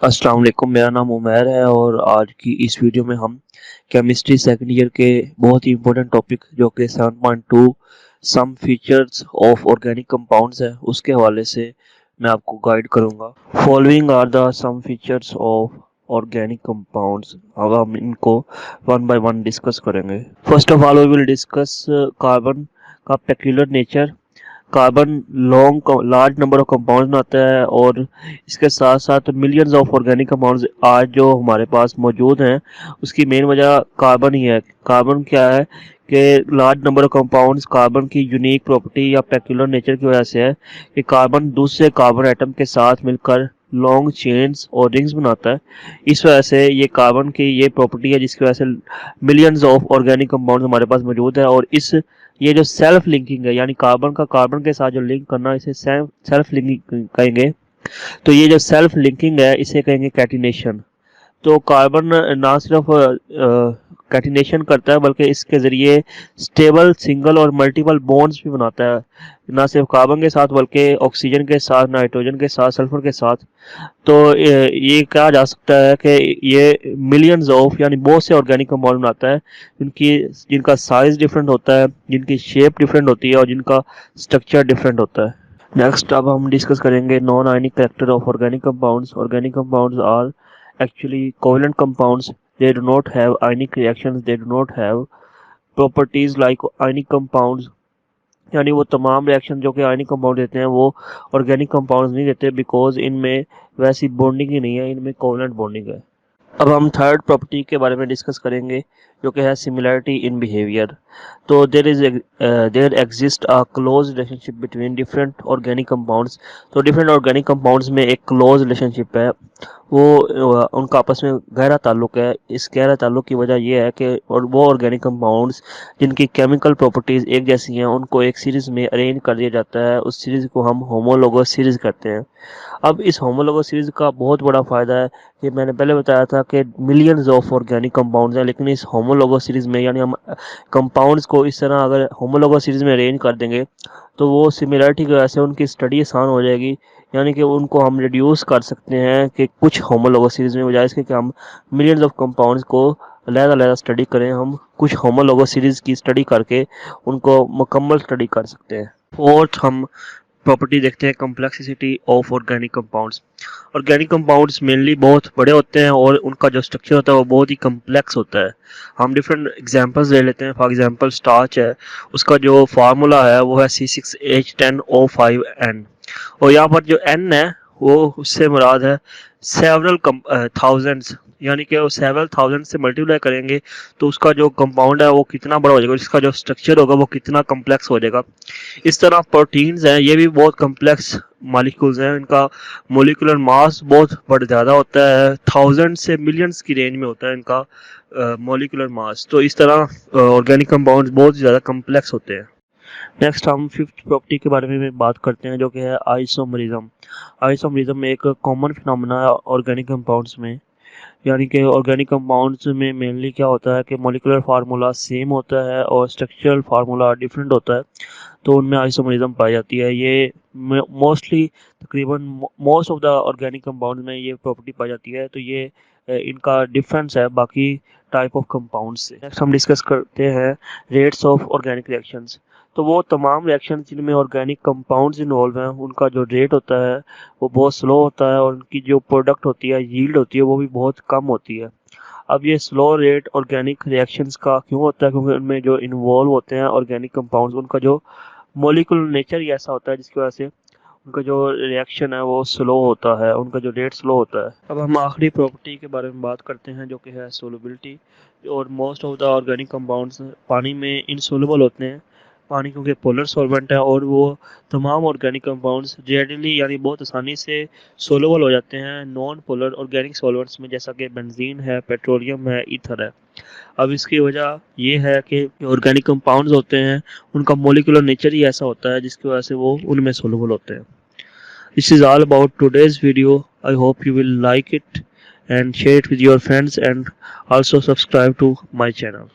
अस्सलाम वालेकुम, मेरा नाम उमैर है और आज की इस वीडियो में हम केमिस्ट्री सेकंड ईयर के बहुत ही इम्पोर्टेंट टॉपिक जो कि 7.2 some features of organic compounds है उसके हवाले से मैं आपको गाइड करूंगा। Following are the some features of organic compounds. अब हम इनको वन बाय वन डिस्कस करेंगे। First of all we will discuss carbon का peculiar nature. Carbon large number of compounds बनाता है और इसके साथ साथ मिलियंस ऑफ ऑर्गेनिक कंपाउंड्स आज जो हमारे पास मौजूद हैं उसकी मेन वजह कार्बन ही है। कार्बन क्या है कि large number of compounds carbon की यूनिक प्रॉपर्टी या पेक्यूलर नेचर की वजह से है कि कार्बन दूसरे कार्बन एटम के साथ मिलकर लॉन्ग चेन्स और रिंग्स बनाता है। इस वजह से ये कार्बन की ये प्रॉपर्टी है जिसकी वजह से मिलियंस ऑफ ऑर्गेनिक कंपाउंड्स हमारे पास मौजूद है। और इस ये जो सेल्फ लिंकिंग है यानी कार्बन का कार्बन के साथ जो लिंक करना इसे सेल्फ लिंकिंग कहेंगे। तो ये जो सेल्फ लिंकिंग है इसे कहेंगे कैटिनेशन। तो कार्बन ना सिर्फ कैटिनेशन करता है बल्कि इसके ज़रिए स्टेबल सिंगल और मल्टीपल बॉन्ड्स भी बनाता है, ना सिर्फ कार्बन के साथ बल्कि ऑक्सीजन के साथ, नाइट्रोजन के साथ, सल्फर के साथ। तो ये कहा जा सकता है कि ये मिलियंस ऑफ यानी बहुत से ऑर्गेनिक कंपाउंड बनाता है जिनका साइज डिफरेंट होता है, जिनकी शेप डिफरेंट होती है और जिनका स्ट्रक्चर डिफरेंट होता है। नेक्स्ट अब हम डिस्कस करेंगे non ionic character of organic compounds. Organic compounds are actually covalent compounds. They do not have ionic reactions. They do not have properties like ionic compounds. यानी वो तमाम रिएक्शन जो कि आयनिक कंपाउंड देते हैं वो ऑर्गेनिक कंपाउंड्स नहीं देते, बिकॉज इनमें वैसी बॉन्डिंग ही नहीं है, इनमें कोवलेंट बॉन्डिंग है। अब हम थर्ड प्रॉपर्टी के बारे में डिस्कस करेंगे जो कि है सिमिलरिटी इन बिहेवियर। तो there exist a close relationship between different organic compounds. तो डिफरेंट ऑर्गेनिक कंपाउंड्स में एक क्लोज रिलेशनशिप है, वो उनका आपस में गहरा ताल्लुक है। इस गहरा ताल्लुक की वजह यह है कि और वो ऑर्गेनिक कंपाउंड्स जिनकी केमिकल प्रॉपर्टीज़ एक जैसी हैं उनको एक सीरीज़ में अरेंज कर दिया जाता है। उस सीरीज़ को हम होमोलोगस सीरीज़ कहते हैं। अब इस होमोलोगस सीरीज़ का बहुत बड़ा फ़ायदा है कि मैंने पहले बताया था कि मिलियंस ऑफ ऑर्गेनिक कंपाउंड्स हैं, लेकिन इस होमोलोगस सीरीज़ में यानी हम कंपाउंड्स को इस तरह अगर होमोलोगस सीरीज़ में अरेंज कर देंगे तो वो सिमिलरिटी की वजह से उनकी स्टडी आसान हो जाएगी। यानी कि उनको हम रिड्यूस कर सकते हैं कि कुछ होमोलोगस सीरीज़ में, बजाय इसके कि हम मिलियंस ऑफ कंपाउंड्स को अलग-अलग स्टडी करें, हम कुछ होमोलोगस सीरीज़ की स्टडी करके उनको मुकम्मल स्टडी कर सकते हैं। फोर्थ हम प्रॉपर्टी देखते हैं complexity of organic compounds. Organic compounds mainly बहुत बड़े होते हैं और उनका जो स्ट्रक्चर होता है वो बहुत ही कम्प्लेक्स होता है। हम डिफरेंट एग्जांपल्स ले लेते हैं। फॉर एग्जांपल स्टार्च है, उसका जो फार्मूला है वो है C6H10O5N और यहाँ पर जो N है वो उससे मुराद है सेवरल थाउजेंड्स, यानी कि वो सेवरल थाउजेंड से मल्टीप्लाई करेंगे तो उसका जो कंपाउंड है वो कितना बड़ा हो जाएगा, इसका जो स्ट्रक्चर होगा वो कितना कम्प्लेक्स हो जाएगा। इस तरह प्रोटीन्स हैं, ये भी बहुत कम्प्लेक्स मॉलिक्यूल्स हैं, इनका मोलिकुलर मास बहुत बड़ा ज़्यादा होता है, थाउजेंड से मिलियंस की रेंज में होता है इनका मोलिकुलर मास। तो इस तरह ऑर्गेनिक कंपाउंड्स बहुत ज़्यादा कम्प्लेक्स होते हैं। नेक्स्ट हम फिफ्थ प्रॉपर्टी के बारे में बात करते हैं जो कि है आइसोमरिज्म। आइसोमरिज्म एक कॉमन फिनोमेना है ऑर्गेनिक कंपाउंड्स में। यानी कि ऑर्गेनिक कंपाउंड्स में मेनली क्या होता है कि मॉलिक्यूलर फार्मूला सेम होता है और स्ट्रक्चरल फार्मूला डिफरेंट होता है, तो उनमें आइसोमरिज्म पाई जाती है। ये मोस्टली तकरीबन most of the organic compounds में ये प्रॉपर्टी पाई जाती है। तो ये इनका डिफरेंस है बाकी टाइप ऑफ कंपाउंड से। नेक्स्ट हम डिस्कस करते हैं रेट्स ऑफ ऑर्गेनिक रिएक्शंस। तो वो तमाम रिएक्शन जिनमें ऑर्गेनिक कंपाउंड्स इन्वॉल्व हैं उनका जो रेट होता है वो बहुत स्लो होता है और उनकी जो प्रोडक्ट होती है, यील्ड होती है, वो भी बहुत कम होती है। अब ये स्लो रेट ऑर्गेनिक रिएक्शंस का क्यों होता है? क्योंकि उनमें जो इन्वॉल्व होते हैं ऑर्गेनिक कंपाउंड्स उनका जो मॉलिक्यूलर नेचर ही ऐसा होता है जिसकी वजह से उनका जो रिएक्शन है वो स्लो होता है, उनका जो रेट स्लो होता है। अब हम आखिरी प्रॉपर्टी के बारे में बात करते हैं जो कि है सोलबिलिटी। और most of the organic compounds पानी में इनसोलबल होते हैं। पानी क्योंकि पोलर सॉल्वेंट है और वो तमाम ऑर्गेनिक कंपाउंड्स रेडिली यानी बहुत आसानी से सोलबल हो जाते हैं नॉन पोलर ऑर्गेनिक सॉल्वेंट्स में, जैसा कि बेंजीन है, पेट्रोलियम है, ईथर है। अब इसकी वजह ये है कि ऑर्गेनिक कंपाउंड्स होते हैं उनका मोलिकुलर नेचर ही ऐसा होता है जिसकी वजह से वो उनमें सोलबल होते हैं। This is all about today's video. I hope you will like it and share it with your friends and also subscribe to my channel.